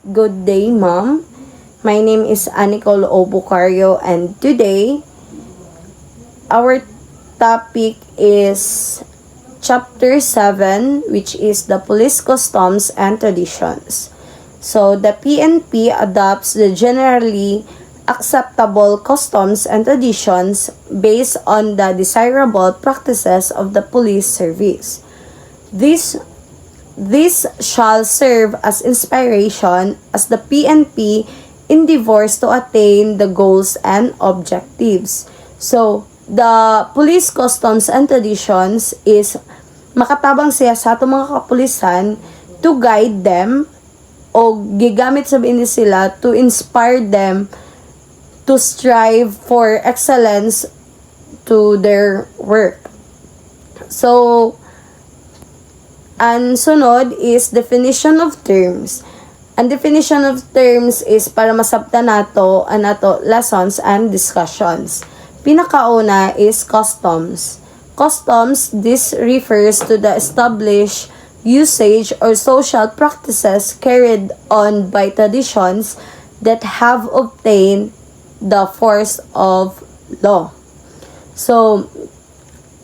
Good day, Mom. My name is Anicol Obucario, and today our topic is Chapter 7, which is the Police Customs and Traditions. So, the PNP adopts the generally acceptable customs and traditions based on the desirable practices of the police service. This shall serve as inspiration as the PNP endeavors to attain the goals and objectives. So, the police customs and traditions is makatabang siya sa atong mga kapulisan to guide them o gigamit sabihin ni sila to inspire them to strive for excellence to their work. So, ang sunod is definition of terms. Ang definition of terms is para masabtan nato ang nato lessons and discussions. Pinakauna is customs. Customs, this refers to the established usage or social practices carried on by traditions that have obtained the force of law. So,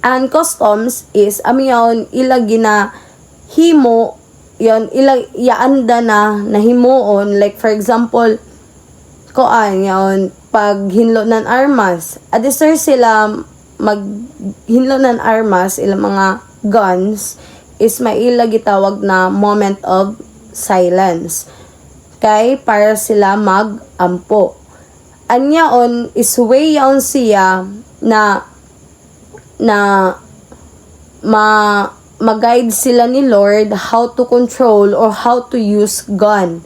ang customs is amiyon ilagi na himo yon yaanda na nahimuon, like for example koan yon pag hinlo ng armas adisir sila maghinlo ng armas ilang mga guns is maila gitawag na moment of silence kay para sila magampo anyaon is way yaon siya na mag-guide sila ni Lord how to control or how to use gun.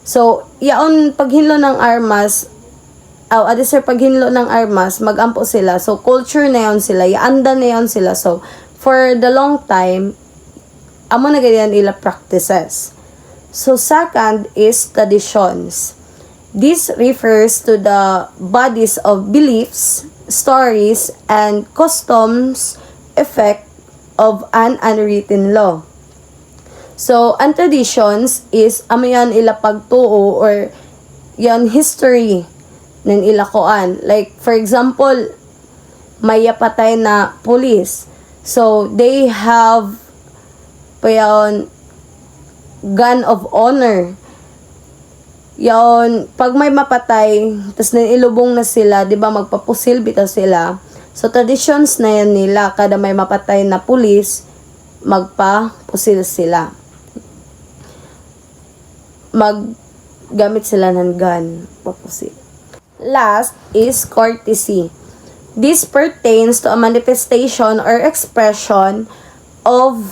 So, yaon paghinlo ng armas, paghinlo ng armas, magampo sila. So, culture na yon sila, yaanda na yon sila. So, for the long time, amo na ganyan ila practices. So, second is traditions. This refers to the bodies of beliefs, stories, and customs effect of an unwritten law. So, ang traditions is amayan ila pagtuo or yan history ng ila koan. Like, for example, may patay na police. So, they have payon gun of honor. Yan, pag may mapatay, tas ilubong na sila, di ba, magpapusil bitaw sila. So, traditions na yan nila, kada may mapatay na pulis, magpa-pusil sila. Maggamit sila ng gun, papusil. Last is courtesy. This pertains to a manifestation or expression of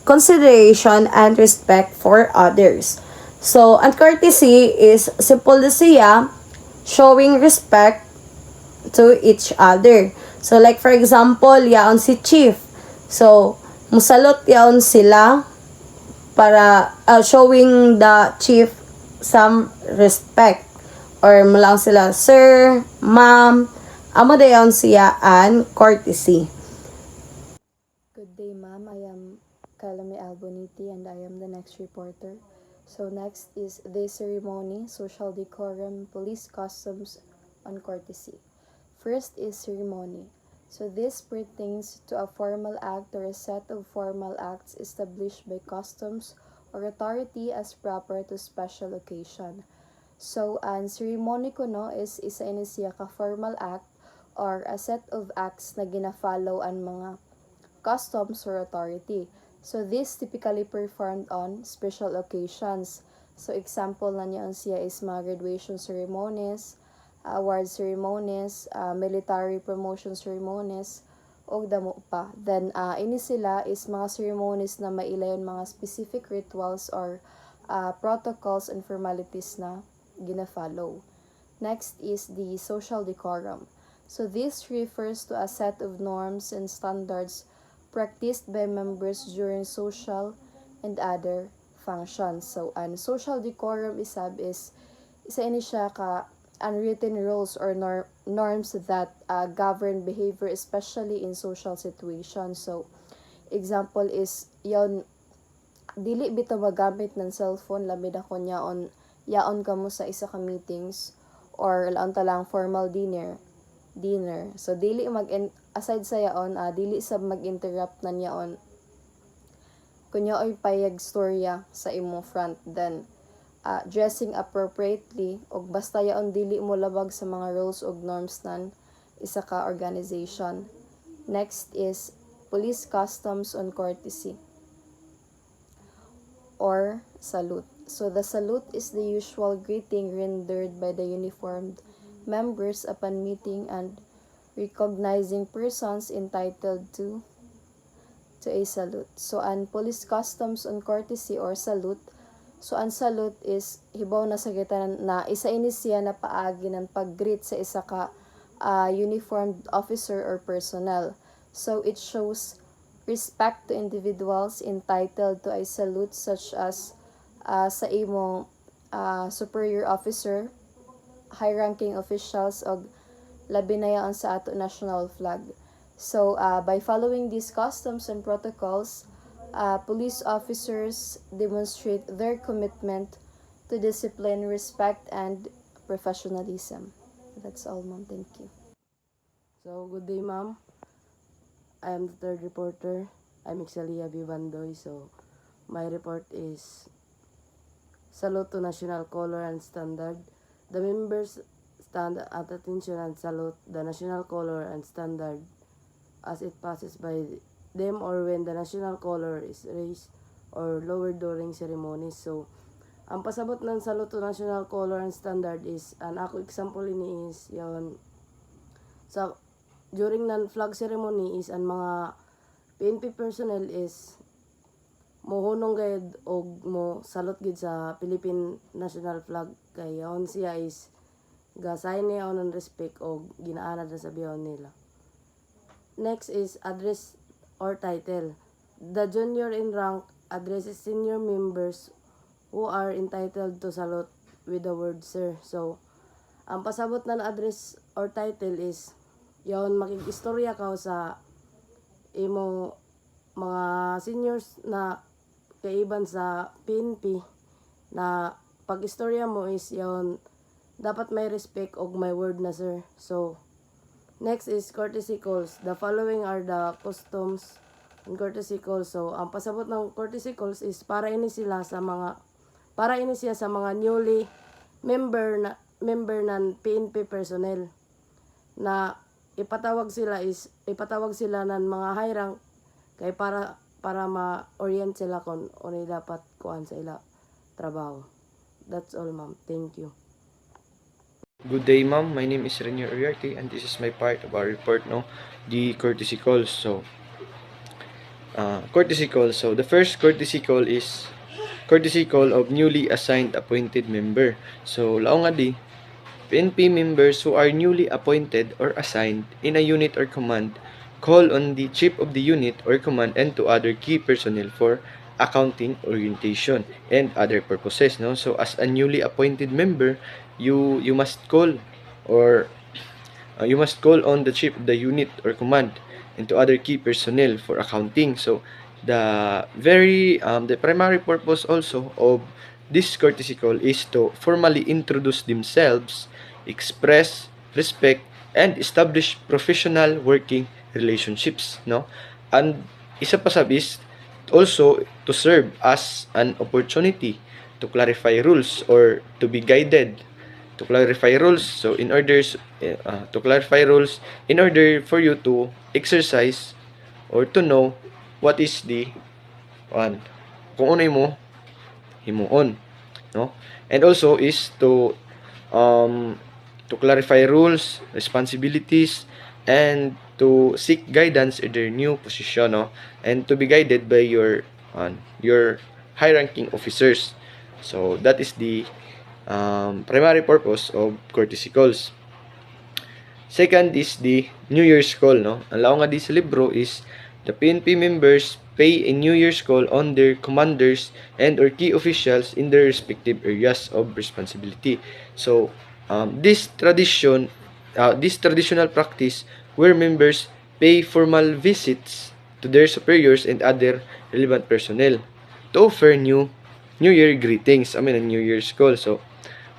consideration and respect for others. So, ang courtesy is simple na siya, showing respect to each other. So, like for example, yaon si chief. So, musalot yaon sila para showing the chief some respect. Or mulang sila, sir, ma'am, amo dayon siya an courtesy. Good day, ma'am. I am Kalame Alboniti and I am the next reporter. So next is the ceremony, social decorum, police customs, on courtesy. First is ceremony. So this pertains to a formal act or a set of formal acts established by customs or authority as proper to special occasion. So ang ceremony ko no is isa ini siya ka formal act or a set of acts na gina-follow ang mga customs or authority. So this typically performed on special occasions. So example na niya siya is mga graduation ceremonies, award ceremonies, military promotion ceremonies, o damo pa. Then ini sila is mga ceremonies na mailayon mga specific rituals or protocols and formalities na gina-follow. Next is the social decorum. So this refers to a set of norms and standards practiced by members during social and other functions. So, an social decorum is isa ini siya ka unwritten rules or norms that govern behavior, especially in social situations. So, example is yon dili bitaw magamit ng cellphone labi na kun yaon ka mo sa isa ka meetings or laon ta lang formal dinner. So dili aside sa yaon, dili sa mag-interrupt na yaon kunya oy payag storya sa imo front. Then dressing appropriately og basta yaon dili mo labag sa mga rules ug norms nan isa ka organization. Next is police customs on courtesy or salute. So the salute is the usual greeting rendered by the uniformed members upon meeting and recognizing persons entitled to a salute. So an police customs on courtesy or salute. So ang salute is hibaw na sa kita na isa ini siya na paagi ng pag-greet sa isa ka uniformed officer or personnel. So it shows respect to individuals entitled to a salute such as sa imong superior officer, high-ranking officials og labi na yan sa ato national flag. So by following these customs and protocols, police officers demonstrate their commitment to discipline, respect, and professionalism. That's all, ma'am. Thank you. So, good day, ma'am. I am the third reporter. I'm Ixalia Vivandoy. So, my report is salute to national color and standard. The members stand at attention and salute the national color and standard as it passes by them or when the national color is raised or lowered during ceremonies. So, ang pasabot ng salute to national color and standard is, an ako example ini is, yon sa during ng flag ceremony is ang mga PNP personnel is mohunong gayud og mo salute gid sa Philippine national flag kay yon siya is gasign niya on respect og ginaanad na sa bihon nila. Next is address or title. The junior in rank addresses senior members who are entitled to salute with the word sir. So ang pasabot ng address or title is yon makikistorya ka sa imo mga seniors na kaiban sa PNP na pag-istorya mo is yon dapat may respect og may word na sir. So next is courtesy calls. The following are the customs and courtesy calls. So ang pasabot ng courtesy calls is para ini siya sa mga newly member ng PNP personnel na ipatawag sila ng mga high rank kay para ma-orient sila kung ano dapat kuan sa ila trabaho. That's all, ma'am. Thank you. Good day, ma'am. My name is Renier Uriarte, and this is my part of our report, no? The courtesy calls. So, courtesy call. So, the first courtesy call is courtesy call of newly assigned appointed member. So, laong nga di, PNP members who are newly appointed or assigned in a unit or command call on the chief of the unit or command and to other key personnel for accounting, orientation, and other purposes, no? So as a newly appointed member, you must call on the chief of the unit or command and to other key personnel for accounting. So the primary purpose also of this courtesy call is to formally introduce themselves, express respect, and establish professional working relationships, no? And isa pa sab is also to serve as an opportunity to clarify rules or to be guided to clarify rules. So in order to clarify rules in order for you to exercise or to know what is the kung ano mo himuon, no? And also is to clarify rules, responsibilities, and to seek guidance in their new position, no? And to be guided by your high-ranking officers. So that is the primary purpose of courtesy calls. Second is the New Year's call, no? Ang lao nga di sa libro is the PNP members pay a New Year's call on their commanders and or key officials in their respective areas of responsibility. So this traditional practice where members pay formal visits to their superiors and other relevant personnel to offer New Year greetings. I mean, a New Year's call. So,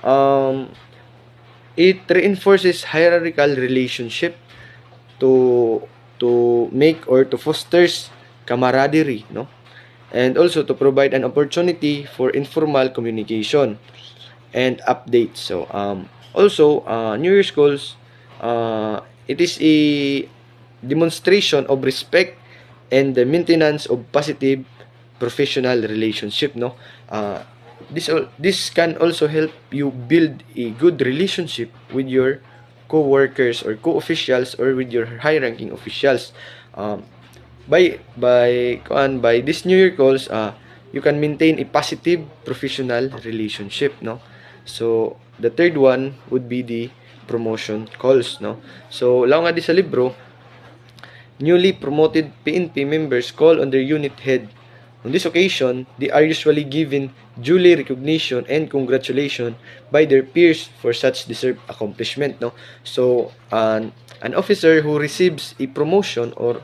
um, it reinforces hierarchical relationship to make or to fosters camaraderie, no? And also to provide an opportunity for informal communication and updates. So, also, New Year's calls, it is a demonstration of respect and the maintenance of positive professional relationship, no? This can also help you build a good relationship with your co-workers or co-officials or with your high-ranking officials. By this New Year calls, you can maintain a positive professional relationship, no? So the third one would be the promotion calls, no? So lao nga di sa libro, newly promoted PNP members call on their unit head. On this occasion, they are usually given duly recognition and congratulation by their peers for such deserved accomplishment, no? So an officer who receives a promotion or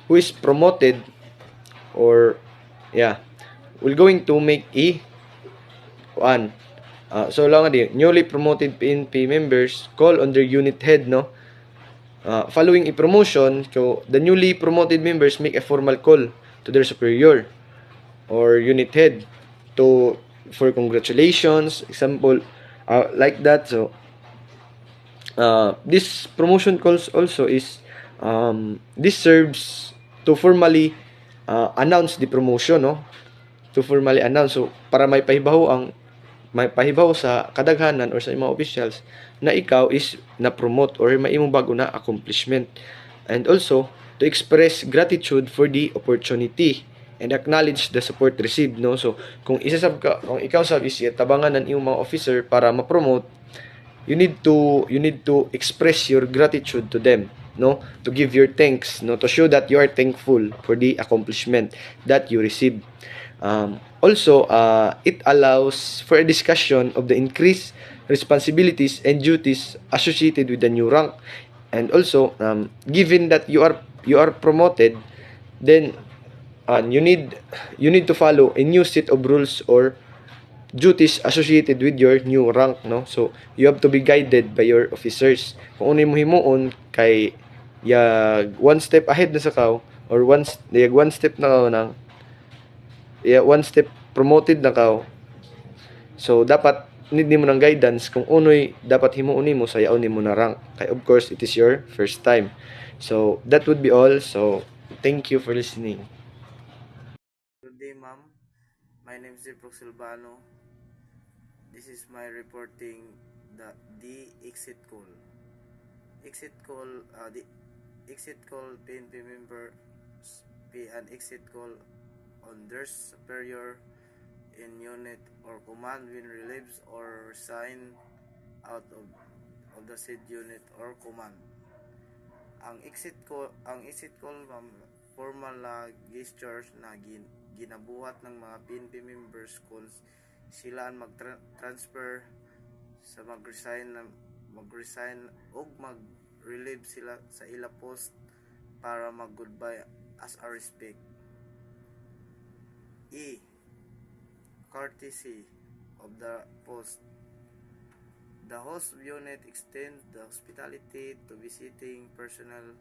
who is promoted or yeah, will going to make a one. So lang nga di, newly promoted PNP members call on their unit head, no? Following a promotion, so the newly promoted members make a formal call to their superior or unit head to for congratulations, example, like that. So this promotion calls also is this serves to formally announce the promotion, no? To formally announce, so para may pahibaw sa kadaghanan or sa mga officials na ikaw is na-promote or may imong bago na accomplishment. And also, to express gratitude for the opportunity and acknowledge the support received, no? So, kung ikaw sab is tabangan ng iyong mga officer para ma-promote, you need to express your gratitude to them, no? To give your thanks, no? To show that you are thankful for the accomplishment that you received. Also, it allows for a discussion of the increased responsibilities and duties associated with the new rank. And also, given that you are promoted, then you need to follow a new set of rules or duties associated with your new rank, no? So you have to be guided by your officers. Kung ano mo himuon kay one step ahead na sa kao or one step na kao nang one step promoted na kao. So dapat need nimo ng guidance kung unoy dapat himuon nimo sa yaon nimo na rank. Kay of course it is your first time. So that would be all. So thank you for listening. Good day, ma'am. My name is Brooke Silvano. This is my reporting the exit call. The exit call PNP members pay an exit call on their superior in unit or command when relieves or resign out of the said unit or command. Ang exit call ma'am, formal na gestures na ginabuhat ng mga PNP members kung sila ang mag-transfer sa mag-resign o mag-relieve sila sa ila post para mag-goodbye as a respect. Courtesy of the post. The host unit extends the hospitality to visiting personnel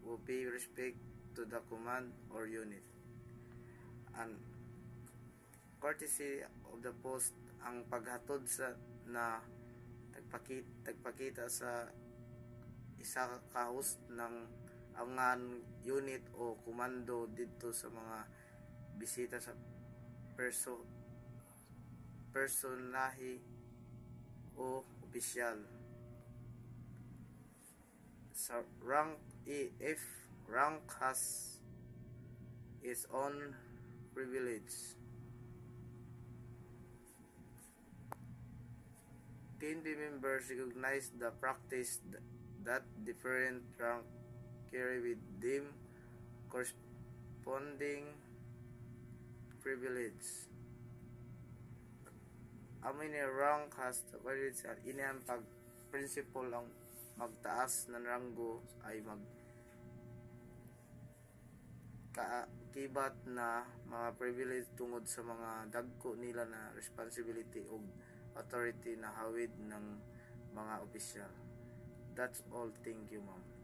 who pay respect to the command or unit. And courtesy of the post ang paghatod sa na tagpakita sa isa ka host ng angan unit o komando dito sa mga bisita sa personahe o opisyal. Sa rank if rank has its own privilege. PNP members recognize the practice that different rank carry with them corresponding privilege. Amin ni rank has the privilege at inihang pag principle ang magtaas ng ranggo ay kibat na mga privilege tungod sa mga dagko nila na responsibility o authority na hawid ng mga opisyal. That's all. Thank you, ma'am.